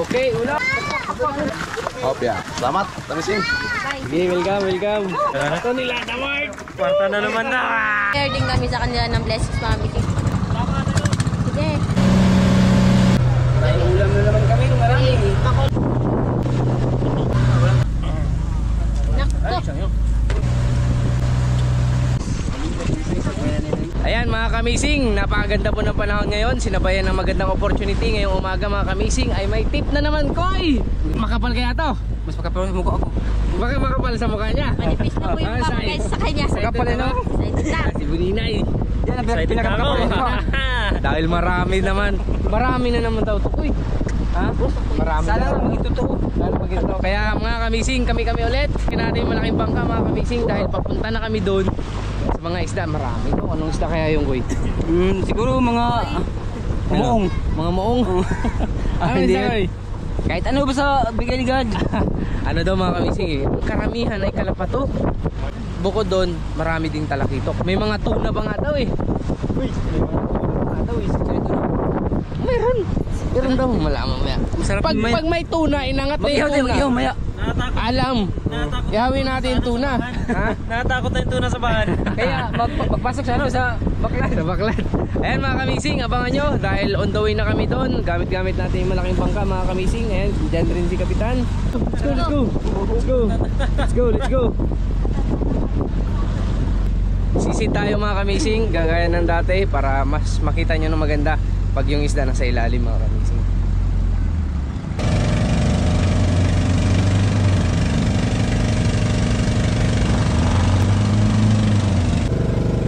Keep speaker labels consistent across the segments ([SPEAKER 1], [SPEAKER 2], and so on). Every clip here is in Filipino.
[SPEAKER 1] Okay, ulam.
[SPEAKER 2] Opya. Selamat, Tamising.
[SPEAKER 1] Sige, welcome. Ito nila, Damart. Kwarta na naman na.
[SPEAKER 3] Share din kami sa kanila ng blessings, mami. Sige.
[SPEAKER 1] May ulam na naman kami nung marami. Ayan mga kamising, napakaganda po ng panahon ngayon. Sinabayan ng magandang opportunity ngayong umaga mga kamising. Ay may tip na naman ko ay. Makapal kaya to?
[SPEAKER 2] Mas makapal sa mukha ako.
[SPEAKER 1] Bakit makapal sa mukha niya?
[SPEAKER 3] Manipis na po yung mama guys sa kanya.
[SPEAKER 1] Makapal na. Si Buninay.
[SPEAKER 2] Yan ang pinakamakapal ito.
[SPEAKER 1] Dahil marami naman. Marami na naman daw to. Uy. Ha? Marami
[SPEAKER 2] Sana
[SPEAKER 1] na.
[SPEAKER 2] maging totoo.
[SPEAKER 1] Kaya mga kamising, kami ulit. Kinati yung malaking bangka mga kamising dahil papunta na kami doon sa mga isda. Marami to. Anong isda kaya yung goy?
[SPEAKER 2] Siguro mga muong.
[SPEAKER 1] Mga muong. Ano
[SPEAKER 2] Hindi.
[SPEAKER 1] isda koy?
[SPEAKER 2] Kahit ano ba sa bigay ni God.
[SPEAKER 1] Ano daw mga kamising eh, karamihan ay kalapato. Bukod doon, marami ding talakitok. May mga tuna ba nga daw eh. Uy, may mga tuna nga daw eh. Meron. Meron daw, malaman maya. Pag may tuna, inangat na yung tuna.
[SPEAKER 2] Iyaw, maya.
[SPEAKER 1] Alam. Ihawin natin yung tuna. Ha?
[SPEAKER 4] Nakatakot na yung tuna sa bahan.
[SPEAKER 1] Kaya magpasok sa ano, sa baklat. Sa baklat. Ayan mga kamising, abangan nyo. Dahil on the way na kami doon. Gamit-gamit natin yung malaking bangka mga kamising. Ayan, dyan rin si Kapitan. Let's go. Sisid tayo mga kamising, gagaya ng dati para mas makita nyo ng maganda pag yung isda nasa ilalim mga kamising.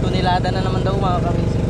[SPEAKER 1] Tunilada na naman daw mga kamising.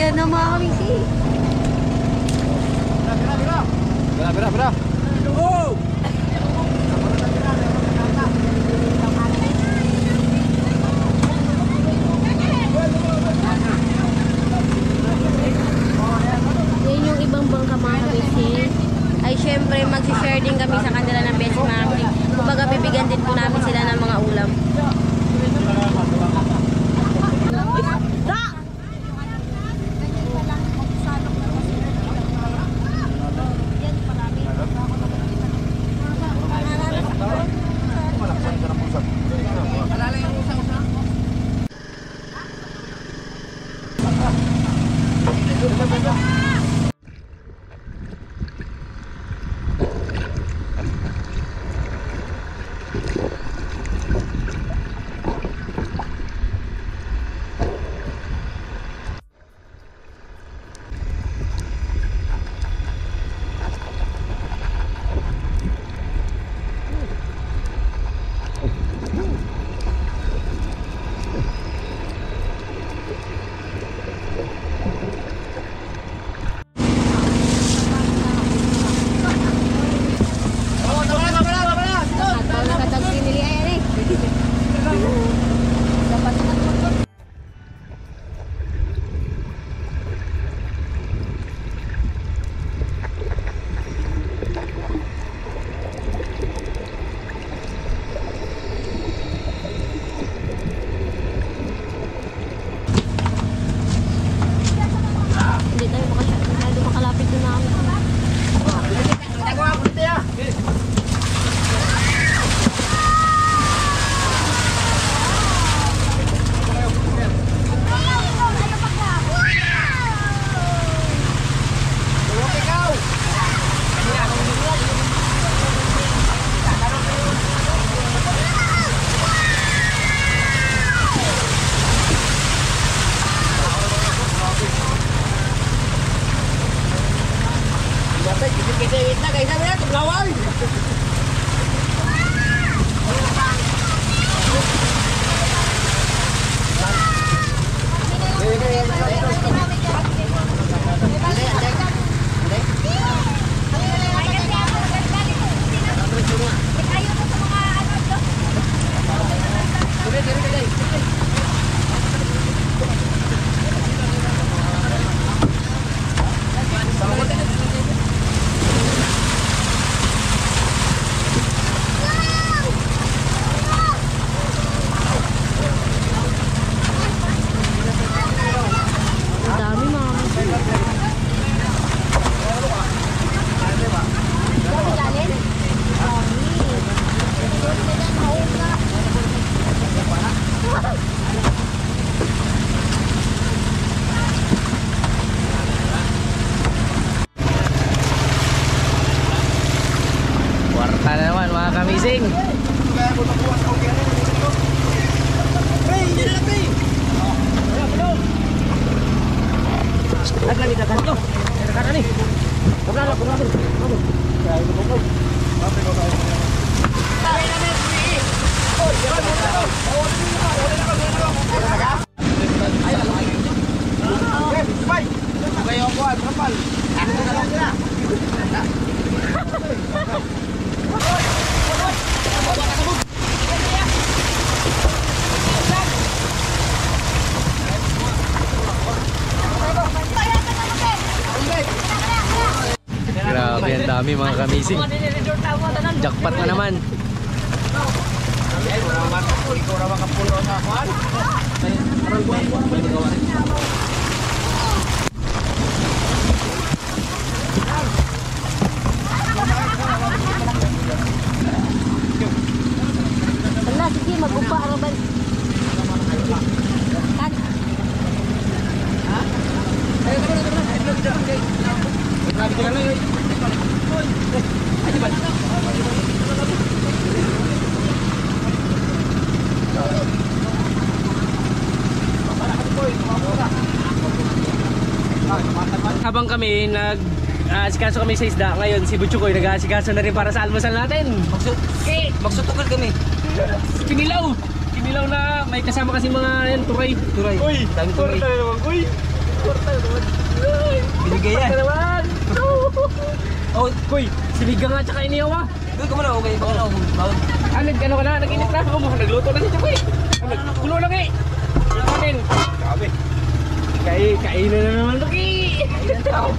[SPEAKER 3] Ayan na mga kamisi.
[SPEAKER 2] Bira.
[SPEAKER 3] Yan yung ibang bangka mga kamisi. Ay syempre mag-share din kami sa kanila ng best mga kamisi. Kumbaga bibigyan din po namin sila ng mga ulam.
[SPEAKER 1] Kwarta na naman mga kamising. Grabe, ang dami mga kamising. Jackpot na naman.
[SPEAKER 3] Wala, sige, mag-upa ka ba?
[SPEAKER 1] Habang kami asikaso kami sa isda, ngayon si Butchukoy nag-aasikaso na rin para sa almusal natin.
[SPEAKER 2] Magsutukal kami.
[SPEAKER 1] Kinilaw na may kasama kasi mga yan, turay.
[SPEAKER 4] Uy!
[SPEAKER 1] Dami turay.
[SPEAKER 4] Uy!
[SPEAKER 2] Binigay yan.
[SPEAKER 1] naman!
[SPEAKER 2] Oh,
[SPEAKER 1] Koy, siligang nga tsaka iniyaw ah!
[SPEAKER 2] doon ka muna. Okay, baka na ako.
[SPEAKER 1] Ano ka na? Nag-init na ako. Nagluto na si Chokoy. Kulo lang eh. Kanin.
[SPEAKER 2] Grabe.
[SPEAKER 1] Kainan na naman Luki.
[SPEAKER 2] Kailan tao?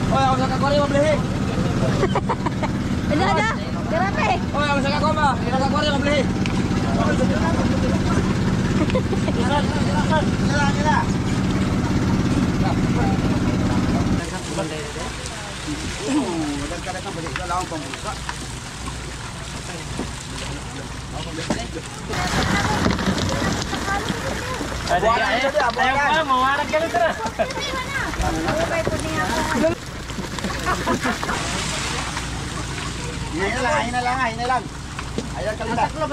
[SPEAKER 2] Oy, ako sa kakwari mablihi.
[SPEAKER 3] Ada. Grabe.
[SPEAKER 2] Oy, ako sa kakwari ma. Sa kakwari mablihi.
[SPEAKER 4] Ayaw pa, mawarag ka na tara.
[SPEAKER 2] Hina lang. Ayan ka lang. Taklob.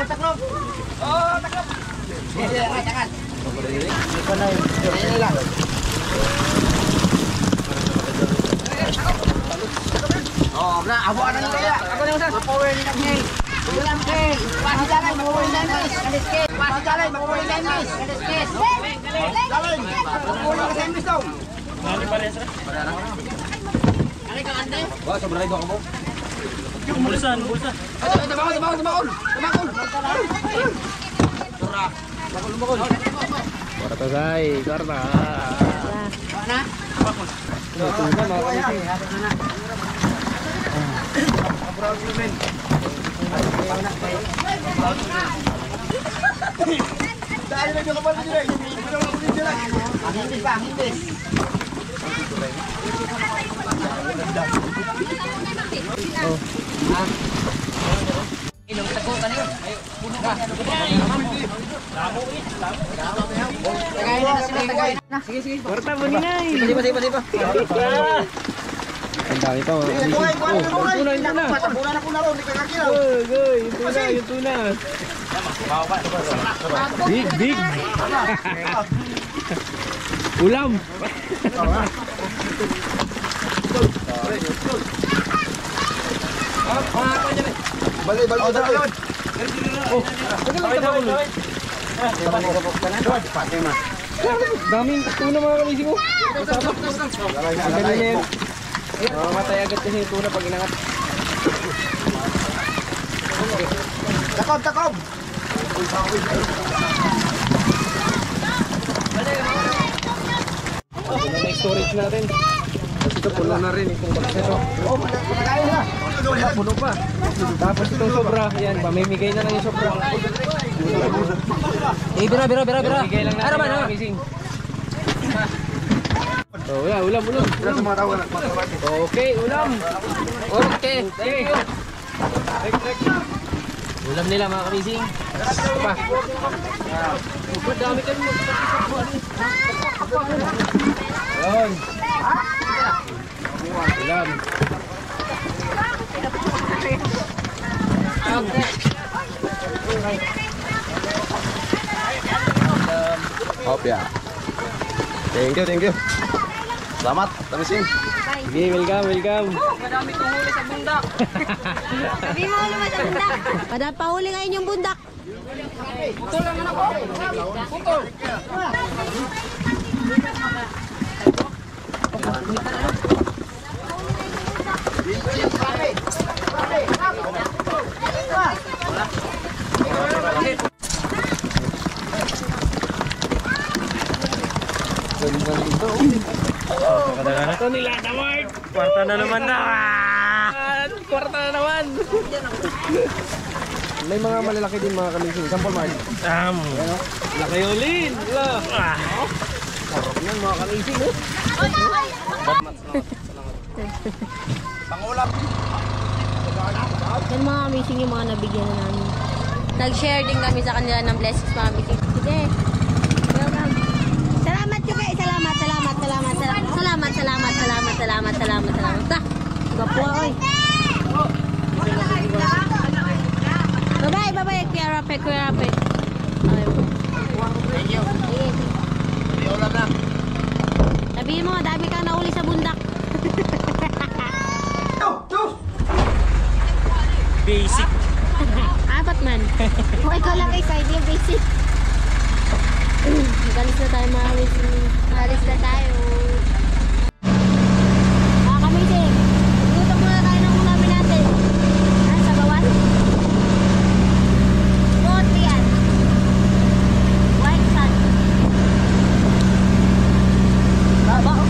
[SPEAKER 2] Oh, taklob. Sige, angat. Hina lang. Oh, bra, abo na lang kaya. Ako na usas. Power ni Nagni. Ulam kay. Pasidalay mo power ni Nagni. Kaliske. Pasidalay mo power ni Nagni. Kaliske. Dalay. Power ni Nagni daw.
[SPEAKER 4] Ano pa rin sir?
[SPEAKER 2] Wah, sobrang ito ako mo.
[SPEAKER 4] Bulsan.
[SPEAKER 2] Tumakol.
[SPEAKER 1] Kwarta say. Kwarta.
[SPEAKER 2] Na?
[SPEAKER 1] Ito na mga kamising.
[SPEAKER 2] Dahil na yung kapal nila. Hindis ba? Hindis. Ilong tako ka niyo. Ayo, puno ka. Tagay na sila, tagay na. Sige.
[SPEAKER 1] Kwarta mo ni Nay.
[SPEAKER 2] Sipa.
[SPEAKER 1] Ang dami pa mga kamising.
[SPEAKER 2] Tuna na po na ron, hindi ka kakilala.
[SPEAKER 1] Goy, yung tuna. Big. Ulam.
[SPEAKER 2] Balik na yun.
[SPEAKER 1] Daming tuna mga kamising ko. Mamatay agad kasi yung tuna pag inangat.
[SPEAKER 2] Takob.
[SPEAKER 1] Ito na yung storage natin. Ito puno na rin itong box na ito. Puno pa. Tapos itong sobra, yan, pamimigay na lang yung sobra.
[SPEAKER 2] Bira.
[SPEAKER 1] Pamimigay lang natin yung kamising. Oh, ulam. Okay, ulam.
[SPEAKER 2] Okay, thank you.
[SPEAKER 1] Ulam nila mga kamising. Pa. Dami kami Yun. Ulam.
[SPEAKER 2] Hopya. Thank you. Selamat, tamisin.
[SPEAKER 1] Sige, welcome.
[SPEAKER 2] Madami kong huli sa bundak.
[SPEAKER 3] Sabi mo naman sa bundak. Pahuli ngayon yung bundak.
[SPEAKER 2] Putol lang anak ko. Putol.
[SPEAKER 1] Ito nila, Damart.
[SPEAKER 4] Kwarta na naman na.
[SPEAKER 1] Kwarta na naman. May mga malalaki din mga kamising. Sample mark. Laki ulin. Sarap yan mga kamising.
[SPEAKER 2] Pangulam.
[SPEAKER 3] Yan mga kamising yung mga nabigyan na namin. Nag-share din kami sa kanila ng blessings mga kamising. Sige. Welcome. Salamat yung kayo. Salamat. Ta. Gapwa oy. Bye-bye. Kuya Rape. Thank you. Alis na tayo mga kamising. Alis na tayo. Mga kamising, tutok muna tayo ng unamin natin. Sa bawan. Bote yan. White sand. Baba oh.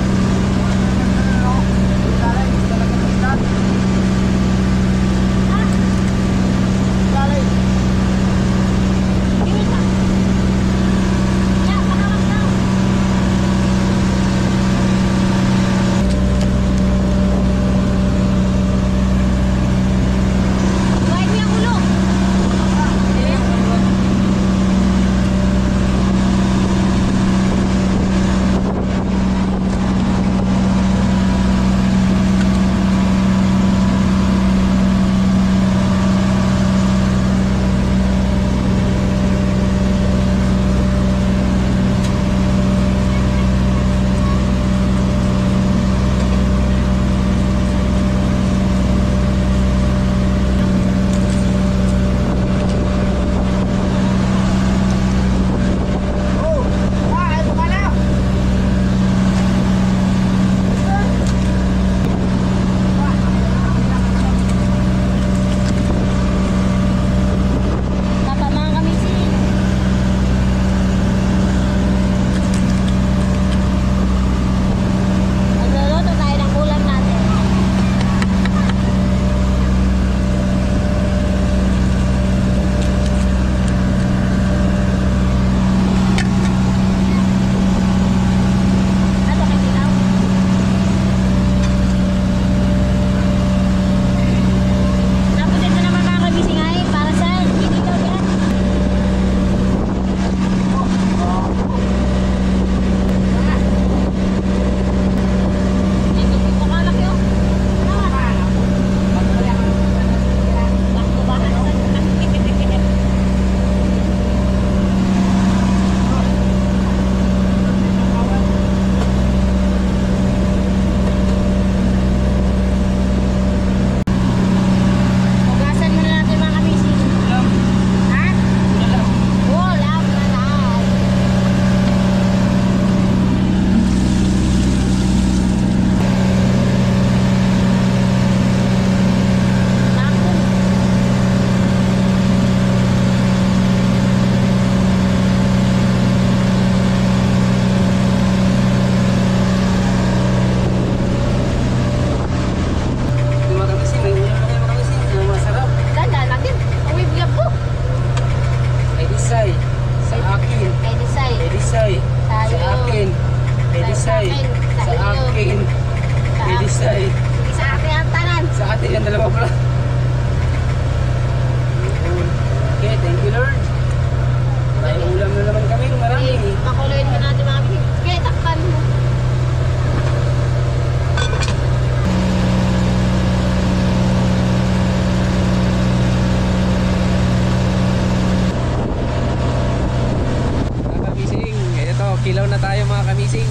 [SPEAKER 1] Kilaw na tayo mga kamising.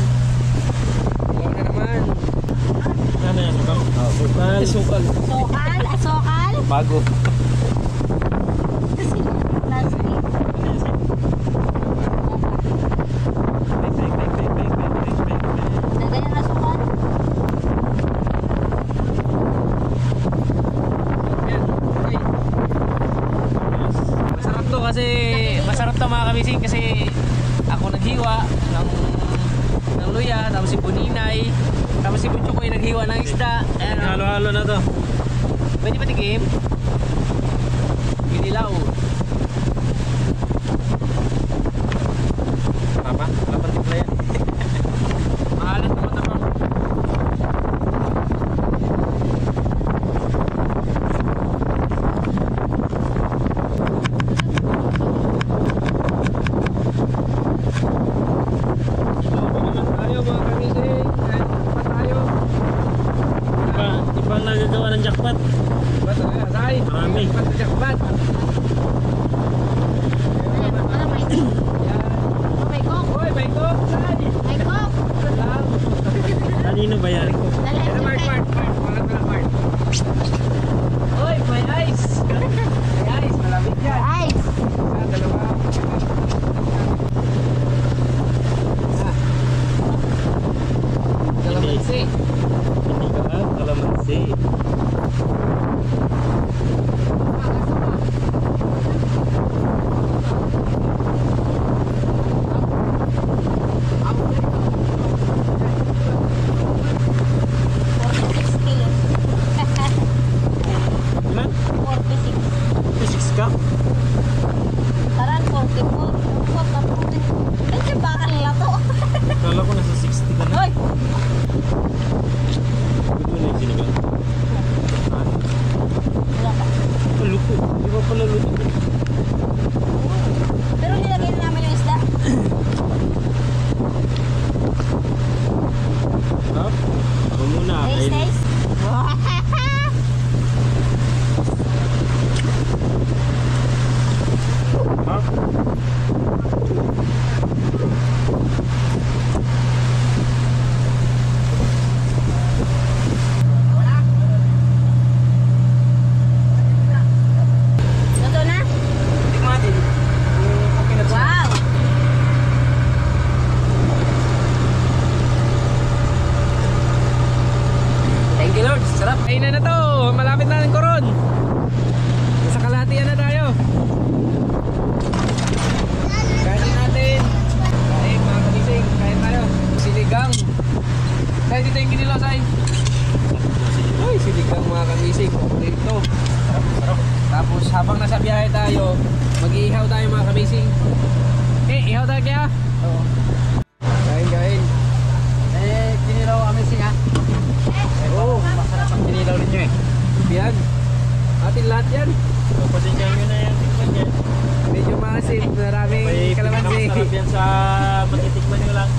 [SPEAKER 1] Kilaw na naman.
[SPEAKER 4] Ano yan? Sukal. Sukal.
[SPEAKER 3] Sokal? Sokal?
[SPEAKER 1] Bago.
[SPEAKER 3] Plastic. Nagaya na sokal?
[SPEAKER 1] Masarap to kasi masarap to mga kamising kasi ako naghiwa ng luya, tapos si Buninay, tapos si Buncho ko yung naghiwa ng isda. Ayan, oh.
[SPEAKER 4] Halo-halo na to.
[SPEAKER 1] Pwede ba tikim? Ginilaw.
[SPEAKER 4] Papa, dapat timpla yan.
[SPEAKER 1] Mahalan naman naman. Tayo mga kamising. Tayo.
[SPEAKER 4] Ibang nagagawa ng jackpot.
[SPEAKER 1] Ba't? Asay.
[SPEAKER 4] Marami.
[SPEAKER 1] Ba't? Kain.
[SPEAKER 2] Kinilaw amazing ha. Oo, masarap ang kinilaw ninyo eh.
[SPEAKER 1] Yan. Atin lahat yan.
[SPEAKER 4] Pasensya nyo na yan. Tikman yan.
[SPEAKER 1] Medyo maasim. Maraming kalamansi.
[SPEAKER 4] Masarap yan sa matitikman nyo lang.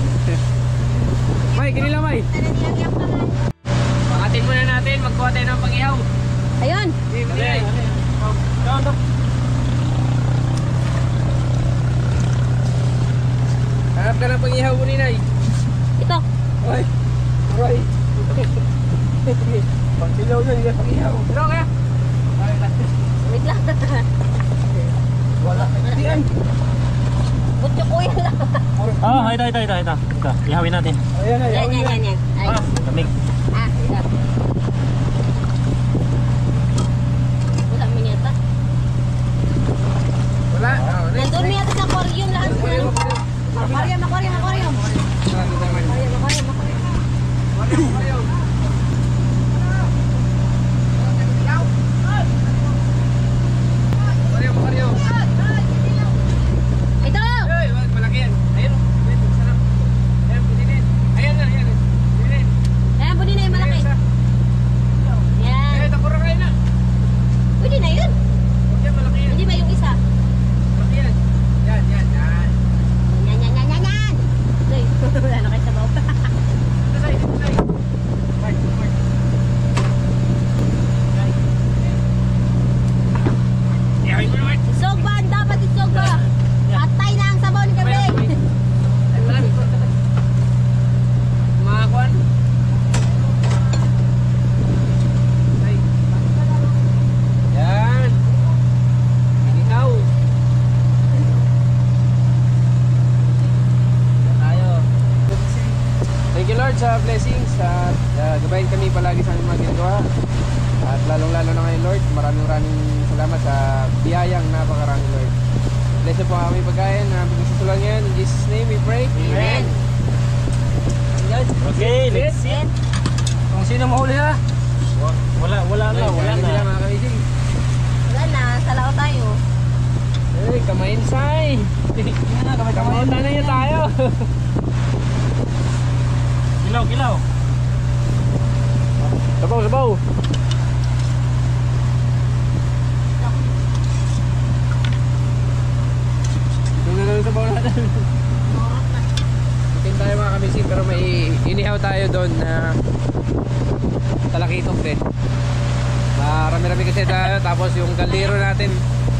[SPEAKER 1] May, kinila May. Pangatin muna natin. Magkuha tayo ng pang-ihaw.
[SPEAKER 3] Ayun.
[SPEAKER 1] Ay. Harap ka ng pang-ihaw mo, Ninay.
[SPEAKER 3] Ito.
[SPEAKER 1] Ay. Aray. Pang-ilaw yun. Hindi pang-ihaw. Pero kaya?
[SPEAKER 3] Wait lang.
[SPEAKER 1] Wala. Diyan.
[SPEAKER 3] Butyo ko yan lang.
[SPEAKER 4] Ah, ito. Ihawin natin.
[SPEAKER 1] Ayan.
[SPEAKER 3] Yan. Ay.
[SPEAKER 4] Lamig.
[SPEAKER 3] Ito. Wala mo yata.
[SPEAKER 1] Wala.
[SPEAKER 3] Nandun mo yata sa aquarium lahat. Aquarium. Ito!
[SPEAKER 1] Ay, malaki yan. Ayun. Sarap. Ayan, buninin. Ayan na. Buninin.
[SPEAKER 3] Ayan, bunin na yung malaki. Yan.
[SPEAKER 1] Eh, tapura kayo na.
[SPEAKER 3] Pwede na yun.
[SPEAKER 1] Huwag yan, malaki yan.
[SPEAKER 3] Hindi ba yung isa?
[SPEAKER 1] Malaki yan. Yan.
[SPEAKER 3] Yan. Uy, wala na kayo sa bawah.
[SPEAKER 1] Ito sa'yo. Mark. Ihawin mo na, Mark.
[SPEAKER 3] Isogba, dapat isogba. Patay na ang sabon kami.
[SPEAKER 1] Ay, malaki. Mga kwan. Ay. Yan. Ikaw. Tayo. Thank you Lord sa blessings at gabayin kami palagi sa aming mga ginagawa. At lalong-lalo na ngayon Lord, maraming salamat sa biyayang napakarami Lord. Bless po ang aming pagkain na pagkasusulang yan. In Jesus' name we pray.
[SPEAKER 3] Amen.
[SPEAKER 4] Okay, let's see.
[SPEAKER 1] Kung sino mahuli ha?
[SPEAKER 4] Wala na.
[SPEAKER 1] Mga kamising.
[SPEAKER 3] Wala na, salaw tayo.
[SPEAKER 1] Eh, kamainsay. Kamautan na niya tayo.
[SPEAKER 4] Kilaw.
[SPEAKER 1] Sabaw. Tingnan na sabaw natin. Itin tayo mga kamising pero may inihaw tayo doon na talakitok din. Marami-rami kasi tayo tapos yung kaldero natin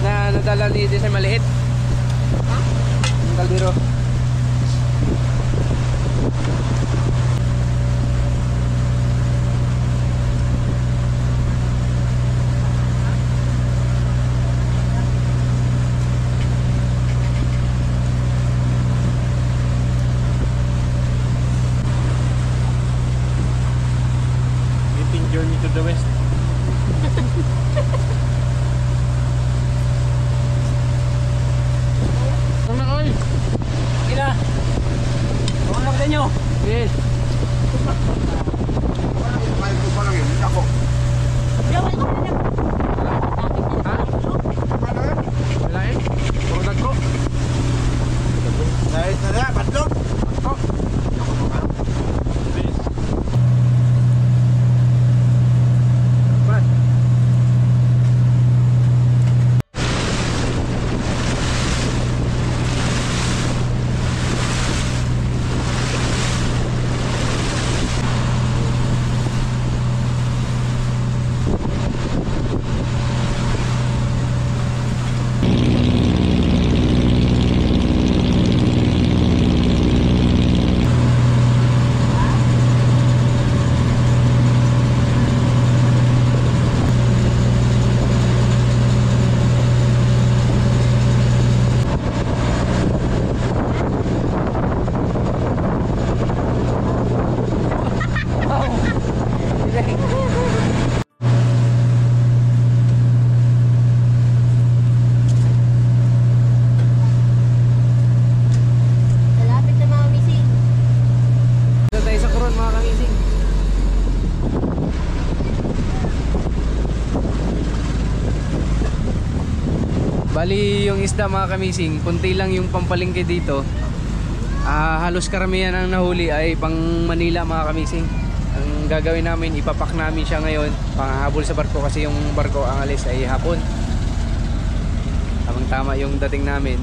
[SPEAKER 1] na nadala ni Desa maliit. Yung kaldero.
[SPEAKER 4] Meeting journey to the west.
[SPEAKER 1] Tama na oy.
[SPEAKER 4] Kila.
[SPEAKER 1] Mga nakita nyo. Yes. Ha? Wala eh. Product ko.
[SPEAKER 2] Dahil na batlog.
[SPEAKER 1] Ba?
[SPEAKER 3] Malapit na mga missing.
[SPEAKER 1] Dito tayo sa Coron mga kamising. Bali yung isda mga kamising, kunti lang yung pampalingke dito. Halos karamihan ang nahuli ay pang Manila mga kamising. Ang gagawin namin, ipapak namin siya ngayon panghabol sa barko kasi yung barko ang alis ay hapon. Tamang tama yung dating namin,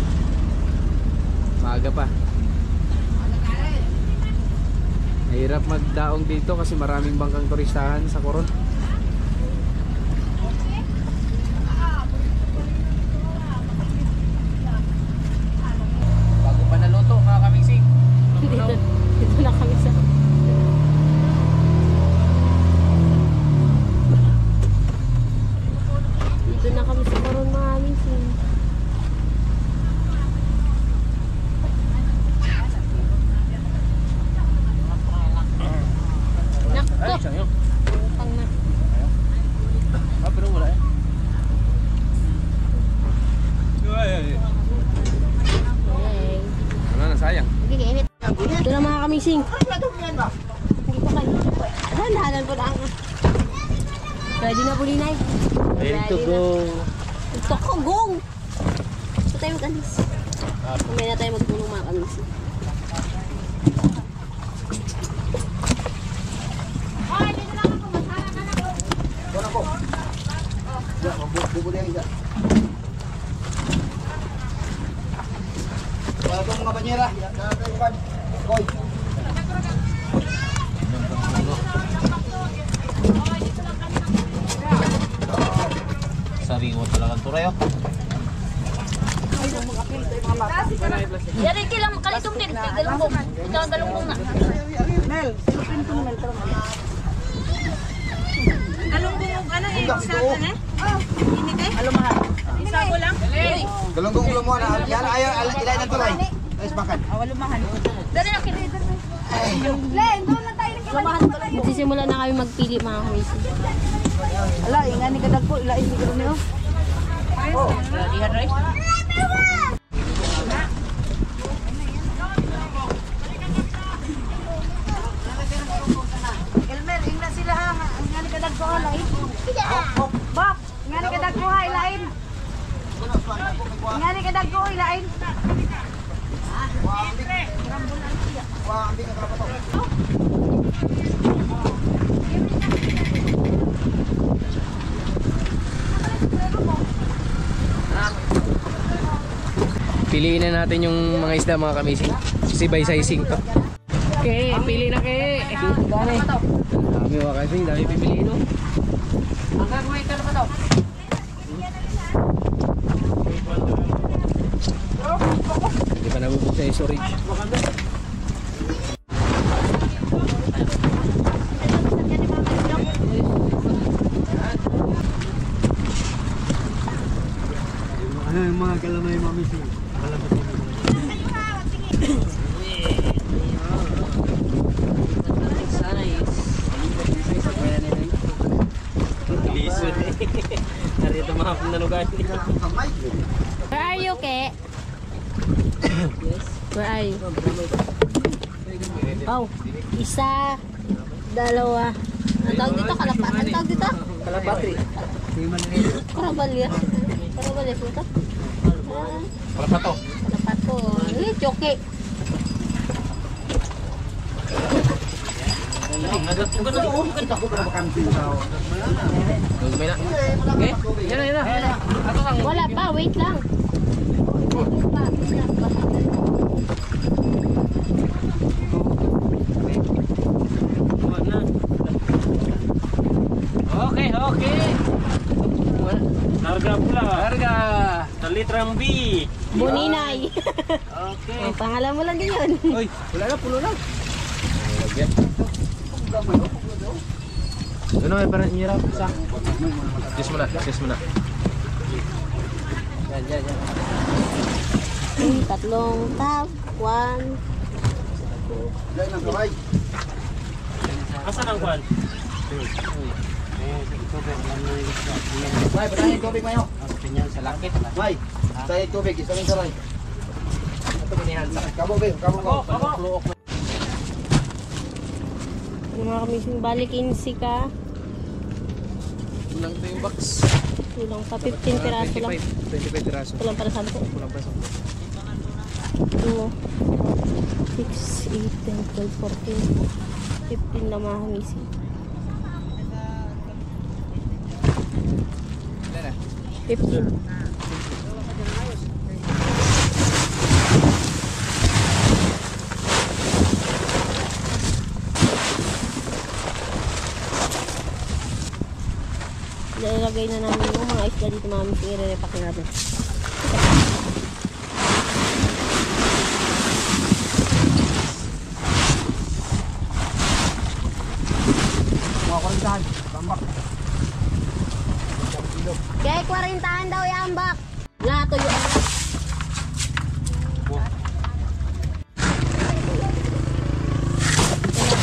[SPEAKER 1] maaga pa. Mahirap magdaong dito kasi maraming bangkang turistahan sa Coron. Bago pa naluto mga kamising.
[SPEAKER 3] Dito na kami sa... Dito na kami sa Coron mga amising. Nakto! Utang na.
[SPEAKER 1] Pero wala eh.
[SPEAKER 3] Hey.
[SPEAKER 1] Ano na, sayang.
[SPEAKER 3] Sige, kainit. Ito na mga kamising. Dito kayo. Dahan-dahanan po na ang... Ready na po, Linay?
[SPEAKER 1] Ready to go.
[SPEAKER 3] Ito ko, gong! Ito tayo mag-alis. Mamaya na tayo magtulong mga kamising.
[SPEAKER 2] Wala itong mga banyera. Koy.
[SPEAKER 1] Sariwa talaga ito rayo.
[SPEAKER 3] Yari kilang kalitong din. Galunggong. Ito ang galunggong na.
[SPEAKER 2] Mel, silupin ito Mel.
[SPEAKER 5] Galunggong ano eh, isa ka na? Ini kay?
[SPEAKER 2] Alumahan.
[SPEAKER 5] Isa ko lang?
[SPEAKER 2] Galunggong ulo mo na. Yan ayaw, ilay ng tulay. Ayos bakan.
[SPEAKER 5] Awalumahan. Dari na kini.
[SPEAKER 2] Len, doon na tayo ng
[SPEAKER 3] Magsisimula na kami magpili mga kamising.
[SPEAKER 2] Ala, ingan ni kadag po. Ilain ni kadag niyo.
[SPEAKER 5] Dihan rice. Elmer, ingna sila ha. Nga ni kadag ko lain. Bak, nga ni kadag ko ha lain. Nga ni kadag ko lain.
[SPEAKER 1] Piliin na natin yung mga isda mga kamising. Sisibay sizing to. Okay, pili na kay. Dami. Dami mga kamising, dami pipiliin no.
[SPEAKER 5] Hanggang may ka na ba daw?
[SPEAKER 1] Hindi pa nabubuksan yung storage.
[SPEAKER 4] Ano yung mga kalamay mami siya? Lisod eh. Narito mga pinalugan.
[SPEAKER 3] Where are you, Ke? Where are you? Oh, isa, dalawa. Ang tawag dito, kalapat. Ang tawag dito?
[SPEAKER 1] Kalapatri.
[SPEAKER 3] Karabalyas. Karabalyas ito?
[SPEAKER 1] Kalapato.
[SPEAKER 3] Kalapat ko. Choke.
[SPEAKER 1] Gagawin na. Okay? Yan na, yan na. Ato lang.
[SPEAKER 3] Wala pa, wait lang.
[SPEAKER 1] Okay, okay.
[SPEAKER 4] Larga pula.
[SPEAKER 1] Larga.
[SPEAKER 4] Talitrang B.
[SPEAKER 3] Buninay.
[SPEAKER 1] Okay.
[SPEAKER 3] Ang pangalan mo lang din yun.
[SPEAKER 1] Uy, wala na, pulo lang. Lagyan. Ano may parang hirap isa. Kiss mo na, kiss mo na. Yan.
[SPEAKER 3] Tatlong tap. 1.
[SPEAKER 2] Ilain ng tulay.
[SPEAKER 4] Asan ang kwan?
[SPEAKER 2] May, patahin tubig mayo.
[SPEAKER 1] Sa lakit.
[SPEAKER 2] May, tayo tubig. Isa rin saray.
[SPEAKER 1] Ito manihan sa
[SPEAKER 2] Kabo, Bing. Kabo ko.
[SPEAKER 3] Yung mga kamising balikin si ka.
[SPEAKER 1] Kulang to yung box.
[SPEAKER 3] Kulang pa 15 piraso lang.
[SPEAKER 1] 25 piraso.
[SPEAKER 3] Kulang para sa ko.
[SPEAKER 1] Kulang pa sa.
[SPEAKER 3] Ito. 6, 8, 10, 12, 14, 15 na mga kamising. 15. Ilalagay na namin yung mga isda dito mga kamising. I-repack natin.
[SPEAKER 2] Mga 40, tambak.
[SPEAKER 3] Kaya 40 daw yung ambak. Lato yung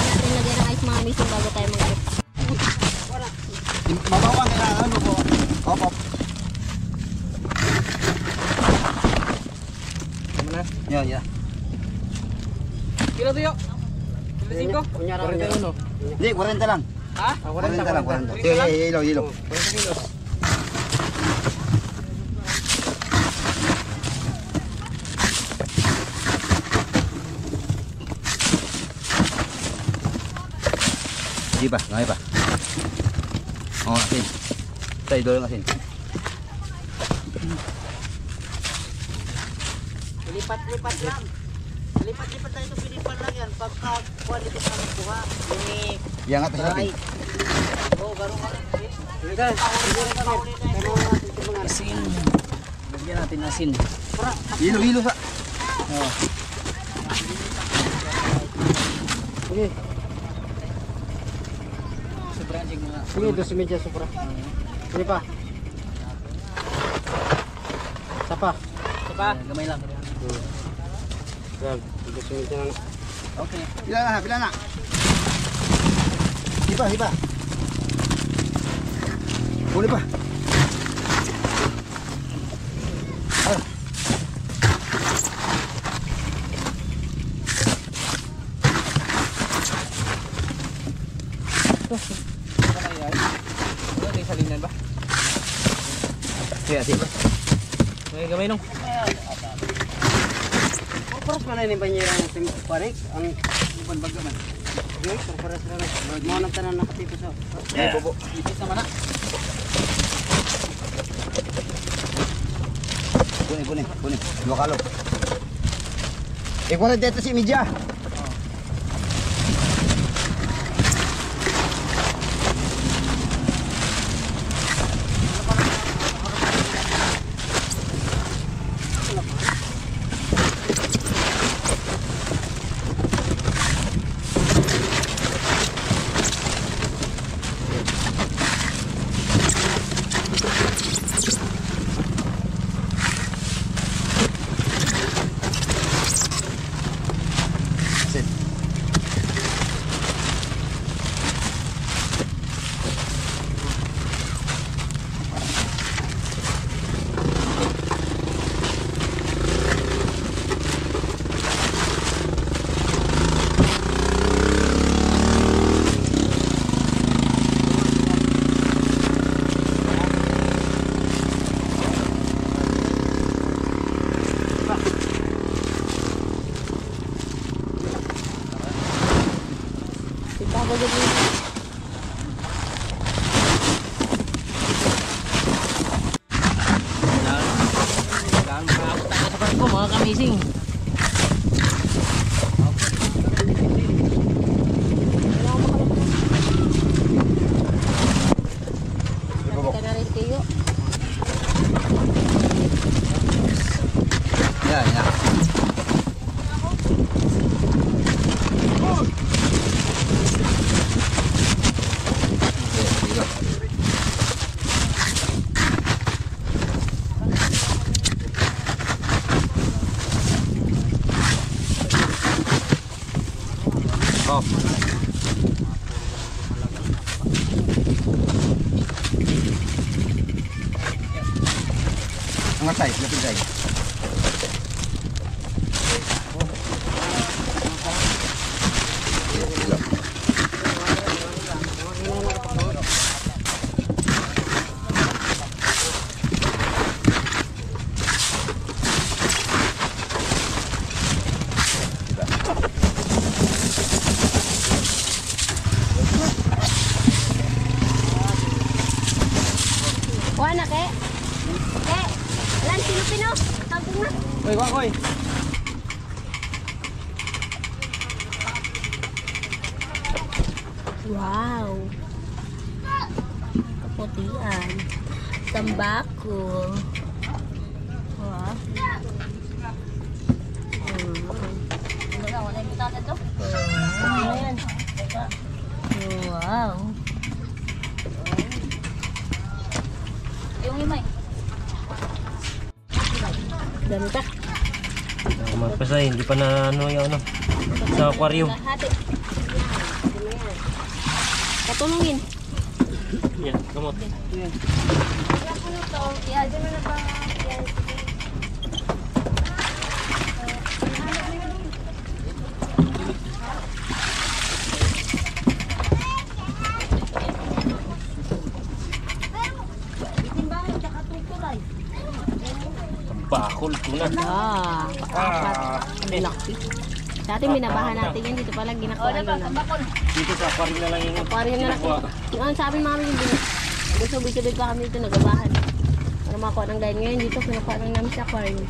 [SPEAKER 3] natin lagay ng ice mga kamising bago tayo mag-repack.
[SPEAKER 2] Mabawang kailangan ano po. Opo. Yan, yan.
[SPEAKER 1] Kilo tuyo? Kilo 5?
[SPEAKER 4] Kunyara.
[SPEAKER 1] 41.
[SPEAKER 2] Hindi, 40 lang.
[SPEAKER 1] Ha?
[SPEAKER 2] 40 lang, 40. Sige, ilaw, ilaw.
[SPEAKER 1] 40 kilos.
[SPEAKER 2] Sige pa, ngayon pa. Oo, asin. Sa idol ng asin.
[SPEAKER 5] Lipat-lipat lang. Lipat-lipat tayo ito, pinipan lang yan. Pagka quality sa buha,
[SPEAKER 2] Yan nga, tapos natin.
[SPEAKER 1] Asin. Lagyan natin asin.
[SPEAKER 2] Ilaw, ilaw sa.
[SPEAKER 1] Sobrang jig mga.
[SPEAKER 4] Sige, 12 supra. Sige pa. Sapa.
[SPEAKER 1] Pa, gamay lang.
[SPEAKER 4] Yan, 12 na.
[SPEAKER 1] Okay.
[SPEAKER 2] Pila na. Hipa, hipa. Huli pa.
[SPEAKER 1] Ano may salinan ba?
[SPEAKER 2] Sige, asin.
[SPEAKER 1] May gamay nung.
[SPEAKER 4] Paras man na yung banyera ng parik. Ang iban baga man. Okay, paras na lang. Mga nang tanan nakatito sa.
[SPEAKER 2] Bobo.
[SPEAKER 1] Ipis naman na.
[SPEAKER 2] Kunin. 2 kalo. Ikuha na dito si Midya.
[SPEAKER 1] Kailangan makaabot tayo sa barko mga kamising.
[SPEAKER 3] Ka na rin kayo.
[SPEAKER 2] Yan. Off. Ang size, lapit size.
[SPEAKER 4] Koy, koy.
[SPEAKER 3] Wow. Kaputian. Tambako. Wow. Wow.
[SPEAKER 5] Yung imay.
[SPEAKER 3] Dami pa.
[SPEAKER 4] Magpasay, hindi pa na ano yung ano. Sa aquarium.
[SPEAKER 3] Hati. Patulungin.
[SPEAKER 4] Yan, kamot.
[SPEAKER 5] Yeah, dyan na ba? Yan.
[SPEAKER 4] Bakol ko na.
[SPEAKER 3] Apat. Ang laki. Sa atin binabahan natin yan. Dito pala ginakuha na lang.
[SPEAKER 4] Dito sa aquarium na lang yung
[SPEAKER 3] Aquarium na laki. Yung sabi mami yung busog-busog pa kami dito nagabahan. Para makakuha ng gayon. Ngayon dito kinukuha lang namin sa aquarium.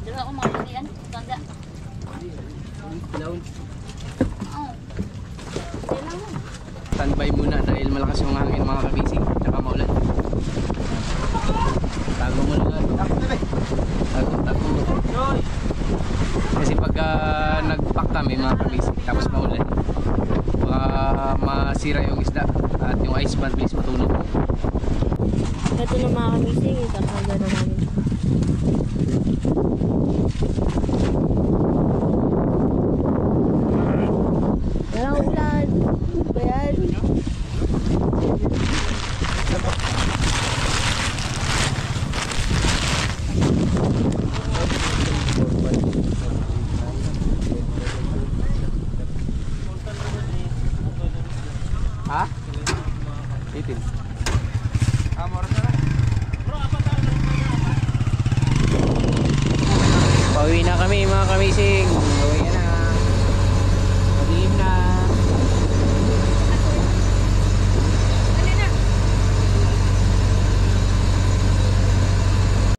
[SPEAKER 5] Dala ko mga yan. Tanda.
[SPEAKER 1] Standby muna dahil malakas yung hangin mga kabising. Tsaka maulan. Tago mo lang. Tago. Kasi pag nag-pack kami mga kabising tapos maulan, baka masira yung isda at yung ice pan bilis matulog.
[SPEAKER 3] Ito na mga kamising. Itapaga na namin. Walang ulan. Bayan.
[SPEAKER 1] Ha? 18. Pauwi na kami mga kamising.